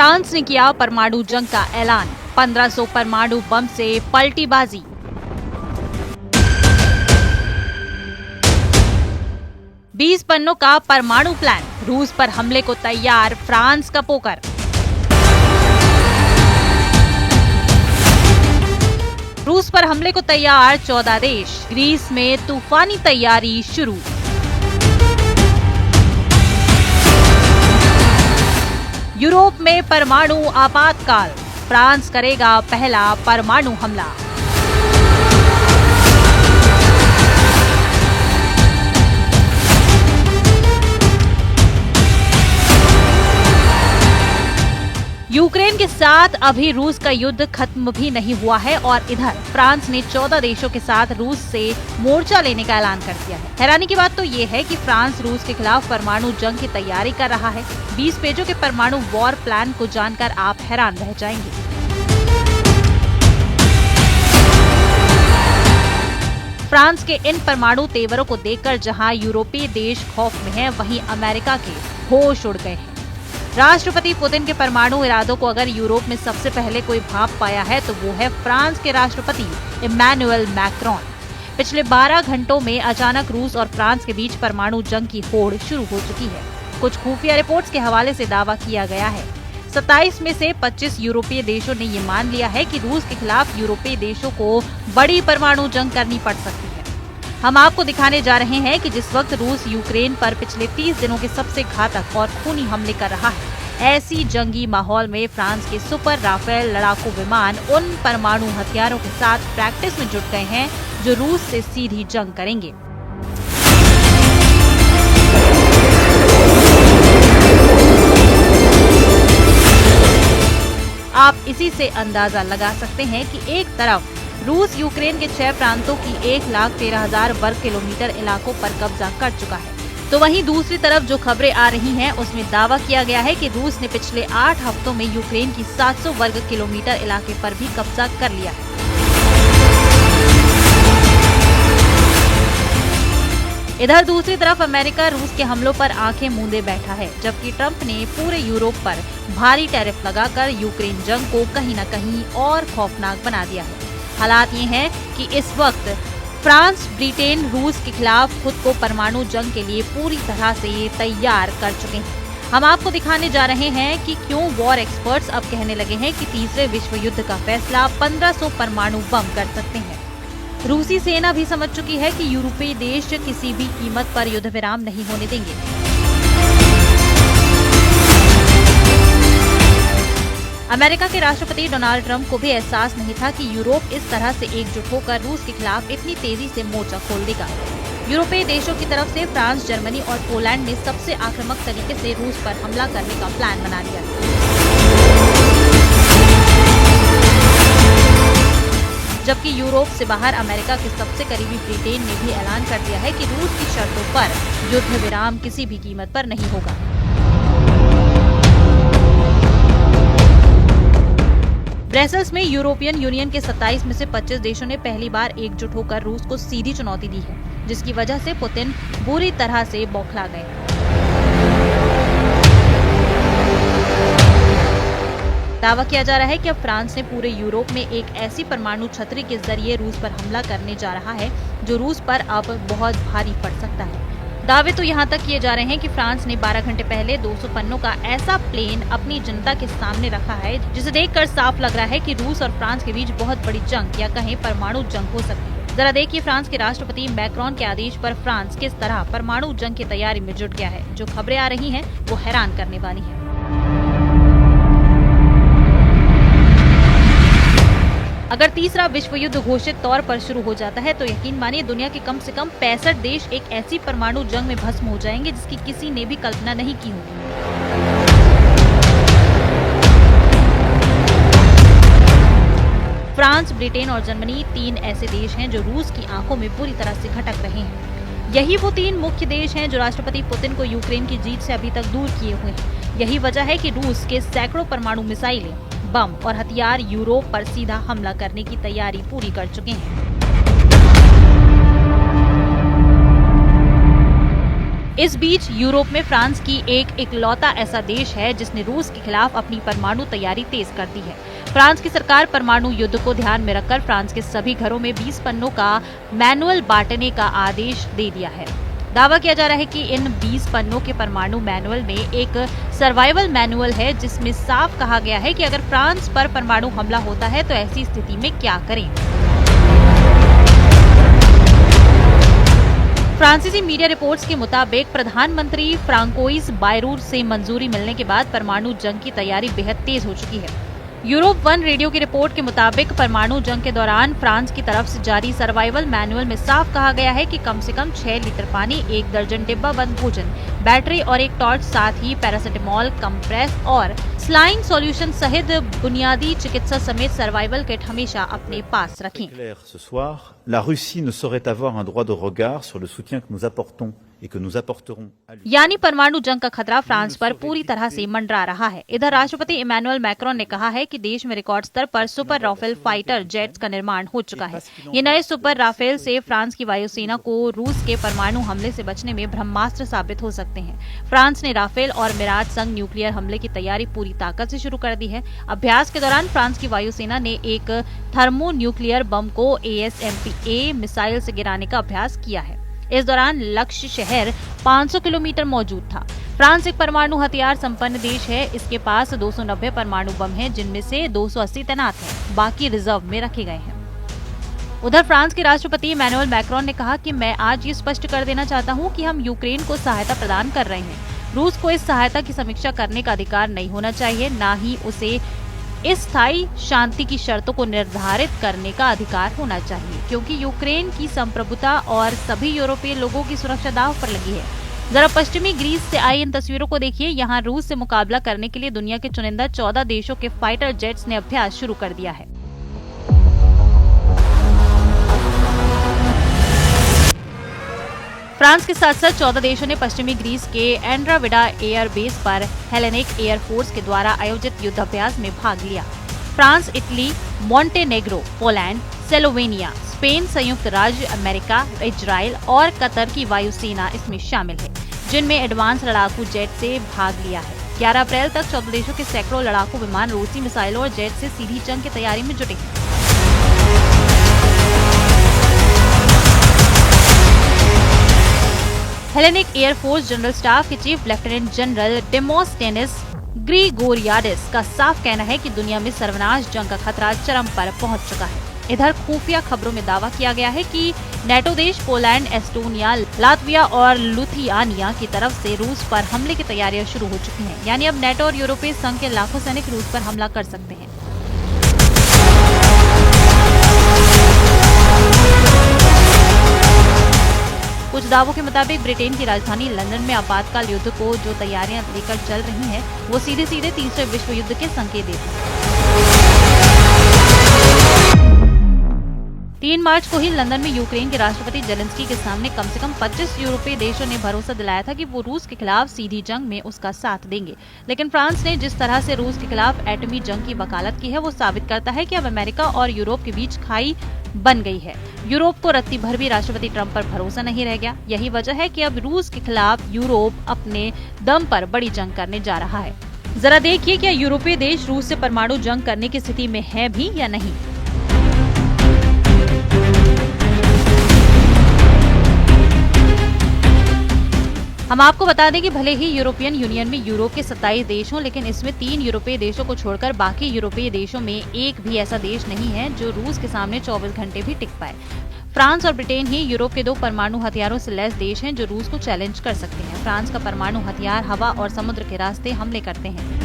France ने किया परमाणु जंग का ऐलान, 1500 परमाणु बम से पलटी बाजी। बीस पन्नों का परमाणु प्लान, रूस पर हमले को तैयार फ्रांस का पोकर। रूस पर हमले को तैयार 14 देश, ग्रीस में तूफानी तैयारी शुरू। यूरोप में परमाणु आपातकाल, फ्रांस करेगा पहला परमाणु हमला। यूक्रेन के साथ अभी रूस का युद्ध खत्म भी नहीं हुआ है और इधर फ्रांस ने 14 देशों के साथ रूस से मोर्चा लेने का ऐलान कर दिया है। हैरानी की बात तो ये है कि फ्रांस रूस के खिलाफ परमाणु जंग की तैयारी कर रहा है। 20 पेजों के परमाणु वॉर प्लान को जानकर आप हैरान रह जाएंगे। फ्रांस के इन परमाणु तेवरों को देखकर जहां यूरोपीय देश खौफ में हैं, वहीं अमेरिका के होश उड़ गए हैं। राष्ट्रपति पुतिन के परमाणु इरादों को अगर यूरोप में सबसे पहले कोई भांप पाया है तो वो है फ्रांस के राष्ट्रपति इमैनुअल मैक्रोन। पिछले 12 घंटों में अचानक रूस और फ्रांस के बीच परमाणु जंग की होड़ शुरू हो चुकी है। कुछ खुफिया रिपोर्ट्स के हवाले से दावा किया गया है 27 में से 25 यूरोपीय देशों ने ये मान लिया है कि रूस के खिलाफ यूरोपीय देशों को बड़ी परमाणु जंग करनी पड़ सकती है। हम आपको दिखाने जा रहे हैं कि जिस वक्त रूस यूक्रेन पर पिछले 30 दिनों के सबसे घातक और खूनी हमले कर रहा है, ऐसी जंगी माहौल में फ्रांस के सुपर राफेल लड़ाकू विमान उन परमाणु हथियारों के साथ प्रैक्टिस में जुट गए हैं जो रूस से सीधी जंग करेंगे। आप इसी से अंदाजा लगा सकते हैं कि एक तरफ रूस यूक्रेन के 6 प्रांतों की 1,13,000 वर्ग किलोमीटर इलाकों पर कब्जा कर चुका है, तो वहीं दूसरी तरफ जो खबरें आ रही हैं उसमें दावा किया गया है कि रूस ने पिछले 8 हफ्तों में यूक्रेन की 700 वर्ग किलोमीटर इलाके पर भी कब्जा कर लिया है। इधर दूसरी तरफ अमेरिका रूस के हमलों पर आंखें मूंदे बैठा है, जबकि ट्रंप ने पूरे यूरोप पर भारी टैरिफ लगाकर यूक्रेन जंग को कहीं न कहीं और खौफनाक बना दिया है। हालात ये हैं कि इस वक्त फ्रांस, ब्रिटेन रूस के खिलाफ खुद को परमाणु जंग के लिए पूरी तरह से तैयार कर चुके हैं। हम आपको दिखाने जा रहे हैं कि क्यों वॉर एक्सपर्ट्स अब कहने लगे हैं कि तीसरे विश्व युद्ध का फैसला 1500 परमाणु बम कर सकते हैं। रूसी सेना भी समझ चुकी है कि यूरोपीय देश किसी भी कीमत पर युद्ध विराम नहीं होने देंगे। अमेरिका के राष्ट्रपति डोनाल्ड ट्रंप को भी एहसास नहीं था कि यूरोप इस तरह से एकजुट होकर रूस के खिलाफ इतनी तेजी से मोर्चा खोल देगा। यूरोपीय देशों की तरफ से फ्रांस, जर्मनी और पोलैंड ने सबसे आक्रामक तरीके से रूस पर हमला करने का प्लान बना लिया। जबकि यूरोप से बाहर अमेरिका के सबसे करीबी ब्रिटेन ने भी ऐलान कर दिया है कि रूस की शर्तों पर युद्ध विराम किसी भी कीमत पर नहीं होगा। ब्रसेल्स में यूरोपियन यूनियन के 27 में से 25 देशों ने पहली बार एकजुट होकर रूस को सीधी चुनौती दी है, जिसकी वजह से पुतिन बुरी तरह से बौखला गए। दावा किया जा रहा है कि अब फ्रांस ने पूरे यूरोप में एक ऐसी परमाणु छतरी के जरिए रूस पर हमला करने जा रहा है जो रूस पर अब बहुत भारी पड़ सकता है। दावे तो यहाँ तक किए जा रहे हैं कि फ्रांस ने 12 घंटे पहले 200 पन्नों का ऐसा प्लेन अपनी जनता के सामने रखा है जिसे देखकर साफ लग रहा है कि रूस और फ्रांस के बीच बहुत बड़ी जंग या कहें परमाणु जंग हो सकती है। जरा देखिए फ्रांस के राष्ट्रपति मैक्रोन के आदेश पर फ्रांस किस तरह परमाणु जंग की तैयारी में जुट गया है। जो खबरें आ रही हैं वो हैरान करने वाली है। अगर तीसरा विश्व युद्ध घोषित तौर पर शुरू हो जाता है तो यकीन मानिए दुनिया के कम से कम 65 देश एक ऐसी परमाणु जंग में भस्म हो जाएंगे जिसकी किसी ने भी कल्पना नहीं की होगी। फ्रांस, ब्रिटेन और जर्मनी 3 ऐसे देश हैं जो रूस की आंखों में पूरी तरह से खटक रहे हैं। यही वो 3 मुख्य देश हैं जो राष्ट्रपति पुतिन को यूक्रेन की जीत से अभी तक दूर किए हुए हैं। यही वजह है कि रूस के सैकड़ों परमाणु मिसाइलें, बम और हथियार यूरोप पर सीधा हमला करने की तैयारी पूरी कर चुके हैं। इस बीच यूरोप में फ्रांस की एक इकलौता ऐसा देश है जिसने रूस के खिलाफ अपनी परमाणु तैयारी तेज कर दी है। फ्रांस की सरकार परमाणु युद्ध को ध्यान में रखकर फ्रांस के सभी घरों में 20 पन्नों का मैनुअल बांटने का आदेश दे दिया है। दावा किया जा रहा है कि इन 20 पन्नों के परमाणु मैनुअल में एक सर्वाइवल मैनुअल है जिसमें साफ कहा गया है कि अगर फ्रांस पर परमाणु हमला होता है तो ऐसी स्थिति में क्या करें। फ्रांसीसी मीडिया रिपोर्ट्स के मुताबिक प्रधानमंत्री फ्रांकोइस बायरू से मंजूरी मिलने के बाद परमाणु जंग की तैयारी बेहद तेज हो चुकी है। यूरोप वन रेडियो की रिपोर्ट के मुताबिक परमाणु जंग के दौरान फ्रांस की तरफ से जारी सर्वाइवल मैनुअल में साफ कहा गया है कि कम से कम 6 लीटर पानी, 1 दर्जन डिब्बा बंद भोजन, बैटरी और एक टॉर्च, साथ ही पैरासिटामोल, कंप्रेस और स्लाइन सॉल्यूशन सहित बुनियादी चिकित्सा समेत सर्वाइवल किट हमेशा अपने पास रखें। La Russie ne saurait avoir un droit de regard sur le soutien que nous apportons et que nous apporterons à lui. यानी परमाणु जंग का खतरा फ्रांस पर पूरी तरह से मंडरा रहा है। इधर राष्ट्रपति इमैनुअल मैक्रोन ने कहा है कि देश में रिकॉर्ड स्तर पर सुपर राफेल फाइटर जेट्स का निर्माण हो चुका है। ये नए सुपर राफेल से फ्रांस की वायुसेना को रूस के परमाणु हमले से बचने में ब्रह्मास्त्र साबित हो सकते हैं। फ्रांस ने राफेल और मिराज संग न्यूक्लियर हमले की तैयारी पूरी ताकत से शुरू कर दी है। अभ्यास के दौरान फ्रांस की वायुसेना ने एक थर्मो न्यूक्लियर बम को ASMPA मिसाइल से गिराने का अभ्यास किया है। इस दौरान लक्ष्य शहर 500 किलोमीटर मौजूद था। फ्रांस एक परमाणु हथियार संपन्न देश है। इसके पास 290 परमाणु बम हैं, जिनमें से 280 तैनात हैं, बाकी रिजर्व में रखे गए हैं। उधर फ्रांस के राष्ट्रपति इमैनुअल मैक्रोन ने कहा कि मैं आज ये स्पष्ट कर देना चाहता हूँ कि हम यूक्रेन को सहायता प्रदान कर रहे हैं। रूस को इस सहायता की समीक्षा करने का अधिकार नहीं होना चाहिए, न ही उसे इस स्थायी शांति की शर्तों को निर्धारित करने का अधिकार होना चाहिए, क्योंकि यूक्रेन की संप्रभुता और सभी यूरोपीय लोगों की सुरक्षा दांव पर लगी है। जरा पश्चिमी ग्रीस से आई इन तस्वीरों को देखिए। यहाँ रूस से मुकाबला करने के लिए दुनिया के चुनिंदा 14 देशों के फाइटर जेट्स ने अभ्यास शुरू कर दिया है। फ्रांस के साथ साथ 14 देशों ने पश्चिमी ग्रीस के एंड्राविडा एयर बेस पर हेलेनिक एयर फोर्स के द्वारा आयोजित युद्धाभ्यास में भाग लिया। France, Italy, Montenegro, Poland, Slovenia, Spain, संयुक्त राज्य अमेरिका, इजराइल और कतर की वायुसेना इसमें शामिल है, जिनमें एडवांस लड़ाकू जेट से भाग लिया है। 11 अप्रैल तक 14 देशों के सैकड़ों लड़ाकू विमान रूसी मिसाइलों और जेट से सीधी जंग की तैयारी में जुटे हैं। Hellenic air force general staff के चीफ लेफ्टिनेंट जनरल डेमोस्थेनिस ग्रिगोरियाडिस का साफ कहना है कि दुनिया में सर्वनाश जंग का खतरा चरम पर पहुंच चुका है। इधर खुफिया खबरों में दावा किया गया है कि नेटो देश पोलैंड, एस्टोनिया, लातविया और लुथियानिया की तरफ से रूस पर हमले की तैयारियां शुरू हो चुकी हैं। यानी अब नेटो और यूरोपीय संघ के लाखों सैनिक रूस पर हमला कर सकते हैं। कुछ दावों के मुताबिक ब्रिटेन की राजधानी लंदन में आपातकाल युद्ध को जो तैयारियां लेकर चल रही हैं, वो सीधे सीधे तीसरे विश्व युद्ध के संकेत देती हैं। 3 मार्च को ही लंदन में यूक्रेन के राष्ट्रपति जेलेंस्की के सामने कम से कम 25 यूरोपीय देशों ने भरोसा दिलाया था कि वो रूस के खिलाफ सीधी जंग में उसका साथ देंगे। लेकिन फ्रांस ने जिस तरह से रूस के खिलाफ एटमी जंग की वकालत की है, वो साबित करता है कि अब अमेरिका और यूरोप के बीच खाई बन गई है। यूरोप को रत्ती भर भी राष्ट्रपति ट्रंप पर भरोसा नहीं रह गया। यही वजह है कि अब रूस के खिलाफ यूरोप अपने दम पर बड़ी जंग करने जा रहा है। जरा देखिए, क्या यूरोपीय देश रूस से परमाणु जंग करने की स्थिति में है भी या नहीं। हम आपको बता दें कि भले ही यूरोपियन यूनियन में यूरोप के 27 देश हों, लेकिन इसमें 3 यूरोपीय देशों को छोड़कर बाकी यूरोपीय देशों में एक भी ऐसा देश नहीं है जो रूस के सामने 24 घंटे भी टिक पाए। फ्रांस और ब्रिटेन ही यूरोप के 2 परमाणु हथियारों से लैस देश हैं जो रूस को चैलेंज कर सकते हैं। फ्रांस का परमाणु हथियार हवा और समुद्र के रास्ते हमले करते हैं।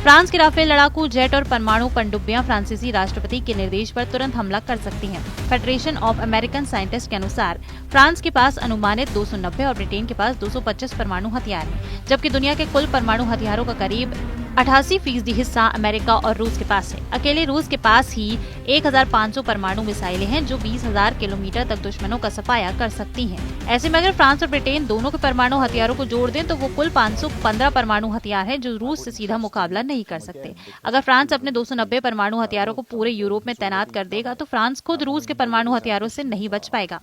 फ्रांस के राफेल लड़ाकू जेट और परमाणु पनडुब्बियां फ्रांसीसी राष्ट्रपति के निर्देश पर तुरंत हमला कर सकती हैं। फेडरेशन ऑफ अमेरिकन साइंटिस्ट के अनुसार फ्रांस के पास अनुमानित 290 और ब्रिटेन के पास 225 परमाणु हथियार हैं, जबकि दुनिया के कुल परमाणु हथियारों का करीब 88% हिस्सा अमेरिका और रूस के पास है। अकेले रूस के पास ही 1500 परमाणु मिसाइलें हैं जो 20,000 किलोमीटर तक दुश्मनों का सफाया कर सकती हैं। ऐसे में अगर फ्रांस और ब्रिटेन दोनों के परमाणु हथियारों को जोड़ दें तो वो कुल 515 परमाणु हथियार हैं जो रूस से सीधा मुकाबला नहीं कर सकते। अगर फ्रांस अपने 290 परमाणु हथियारों को पूरे यूरोप में तैनात कर देगा तो फ्रांस खुद रूस के परमाणु हथियारों से नहीं बच पाएगा।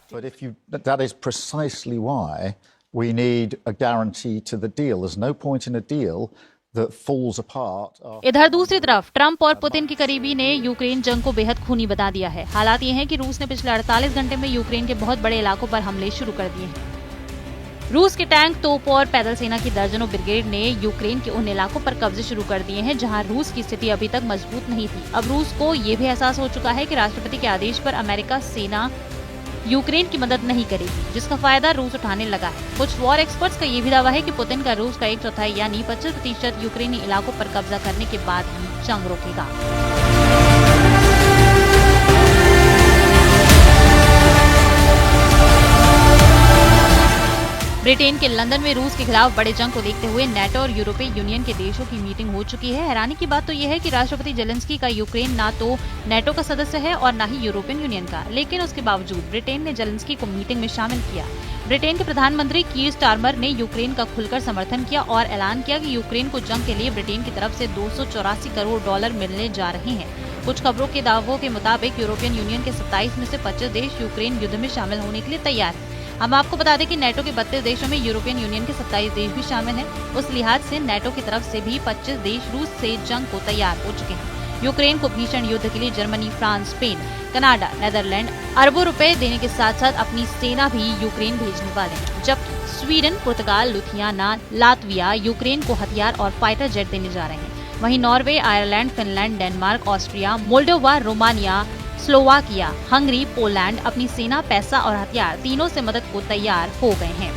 That is precisely why we need a guarantee to the deal. There's no point in a deal that falls apart. इधर दूसरी तरफ ट्रंप और पुतिन की करीबी ने यूक्रेन जंग को बेहद खूनी बता दिया है। हालात ये हैं कि रूस ने पिछले 48 घंटे में यूक्रेन के बहुत बड़े इलाकों पर हमले शुरू कर दिए हैं। रूस के टैंक, तोप और पैदल सेना की दर्जनों ब्रिगेड ने यूक्रेन के उन इलाकों पर कब्जे शुरू कर दिए हैं जहां रूस की स्थिति अभी तक मजबूत नहीं थी। अब रूस को ये भी एहसास हो चुका है कि राष्ट्रपति के आदेश पर अमेरिका सेना यूक्रेन की मदद नहीं करेगी, जिसका फायदा रूस उठाने लगा है। कुछ वॉर एक्सपर्ट्स का ये भी दावा है कि पुतिन का रूस का 1/4 यानी 25% यूक्रेनी इलाकों पर कब्जा करने के बाद ही जंग रोकेगा। ब्रिटेन के लंदन में रूस के खिलाफ बड़े जंग को देखते हुए नेटो और यूरोपीय यूनियन के देशों की मीटिंग हो चुकी है। हैरानी की बात तो यह है कि राष्ट्रपति जेलेंस्की का यूक्रेन ना तो नेटो का सदस्य है और ना ही यूरोपियन यूनियन का, लेकिन उसके बावजूद ब्रिटेन ने जेलेंस्की को मीटिंग में शामिल किया। ब्रिटेन के प्रधानमंत्री कीर स्टारमर ने यूक्रेन का खुलकर समर्थन किया और ऐलान किया कि यूक्रेन को जंग के लिए ब्रिटेन की तरफ से $284 करोड़ मिलने जा रहे हैं। कुछ खबरों के दावों के मुताबिक यूरोपियन यूनियन के 27 में से 25 देश यूक्रेन युद्ध में शामिल होने के लिए तैयार हैं। हम आपको बता दें कि नेटो के 32 देशों में यूरोपियन यूनियन के 27 देश भी शामिल हैं। उस लिहाज से नेटो की तरफ से भी 25 देश रूस से जंग को तैयार हो चुके हैं। यूक्रेन को भीषण युद्ध के लिए Germany, France, Spain, Canada, Netherland अरबों रुपए देने के साथ साथ अपनी सेना भी यूक्रेन भेजने वाले हैं, जबकि स्वीडन, पुर्तगाल, लुथियाना, लातविया यूक्रेन को हथियार और फाइटर जेट देने जा रहे हैं। वहीं Norway, Ireland, Finland, Denmark, Austria, Moldova, Romania, Slovakia, Hungary, Poland अपनी सेना, पैसा और हथियार तीनों से मदद को तैयार हो गए हैं।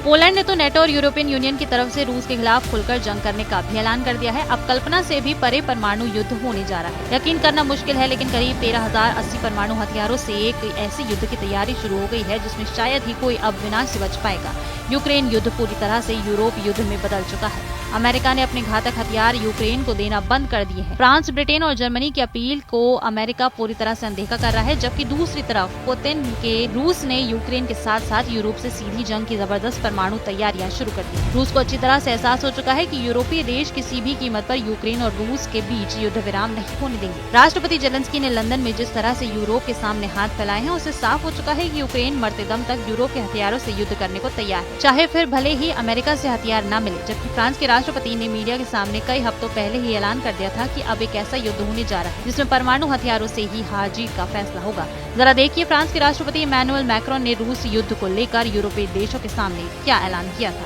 पोलैंड ने तो नेटो और यूरोपियन यूनियन की तरफ से रूस के खिलाफ खुलकर जंग करने का भी ऐलान कर दिया है। अब कल्पना से भी परे परमाणु युद्ध होने जा रहा है। यकीन करना मुश्किल है, लेकिन करीब 13,080 परमाणु हथियारों से एक ऐसी युद्ध की तैयारी शुरू हो गई है जिसमें शायद ही कोई अब विनाश से बच पाएगा। यूक्रेन युद्ध पूरी तरह से यूरोप युद्ध में बदल चुका है। अमेरिका ने अपने घातक हथियार यूक्रेन को देना बंद कर दिए हैं। फ्रांस, ब्रिटेन और जर्मनी की अपील को अमेरिका पूरी तरह से अनदेखा कर रहा है, जबकि दूसरी तरफ पुतिन के रूस ने यूक्रेन के साथ साथ यूरोप से सीधी जंग की जबरदस्त परमाणु तैयारियां शुरू कर दी। रूस को अच्छी तरह से एहसास हो चुका है कि यूरोपीय देश किसी भी कीमत पर यूक्रेन और रूस के बीच युद्ध विराम नहीं होने देंगे। राष्ट्रपति जेलेंस्की ने लंदन में जिस तरह से यूरोप के सामने हाथ फैलाए हैं, उससे साफ हो चुका है कि यूक्रेन मरते दम तक यूरोप के हथियारों से युद्ध करने को तैयार है, चाहे फिर भले ही अमेरिका से हथियार न मिले। जबकि फ्रांस के राष्ट्रपति ने मीडिया के सामने कई हफ्तों पहले ही ऐलान कर दिया था कि अब एक ऐसा युद्ध होने जा रहा है जिसमें परमाणु हथियारों से ही हार जीत का फैसला होगा। जरा देखिए फ्रांस के राष्ट्रपति इमैनुअल मैक्रोन ने रूस युद्ध को लेकर यूरोपीय देशों के सामने क्या ऐलान किया था।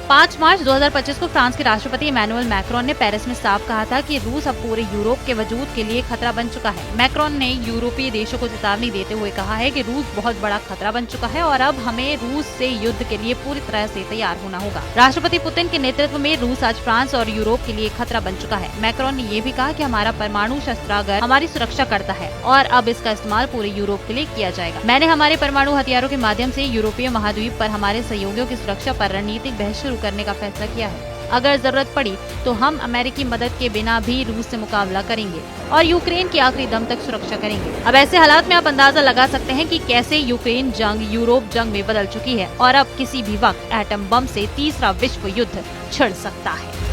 5 मार्च 2025 को फ्रांस के राष्ट्रपति इमैनुअल मैक्रोन ने पेरिस में साफ कहा था कि रूस अब पूरे यूरोप के वजूद के लिए खतरा बन चुका है। मैक्रोन ने यूरोपीय देशों को चेतावनी देते हुए कहा है कि रूस बहुत बड़ा खतरा बन चुका है और अब हमें रूस से युद्ध के लिए पूरी तरह से तैयार होना होगा। राष्ट्रपति पुतिन के नेतृत्व में रूस आज फ्रांस और यूरोप के लिए खतरा बन चुका है। मैक्रोन ने ये भी कहा कि हमारा परमाणु शस्त्रागार हमारी सुरक्षा करता है और अब इसका इस्तेमाल पूरे यूरोप के लिए किया जाएगा। मैंने हमारे परमाणु हथियारों के माध्यम से यूरोपीय महाद्वीप पर हमारे सहयोगियों की सुरक्षा पर रणनीतिक बहस शुरू करने का फैसला किया है। अगर जरूरत पड़ी तो हम अमेरिकी मदद के बिना भी रूस से मुकाबला करेंगे और यूक्रेन की आखिरी दम तक सुरक्षा करेंगे। अब ऐसे हालात में आप अंदाजा लगा सकते हैं कि कैसे यूक्रेन जंग यूरोप जंग में बदल चुकी है और अब किसी भी वक्त एटम बम से तीसरा विश्व युद्ध छिड़ सकता है।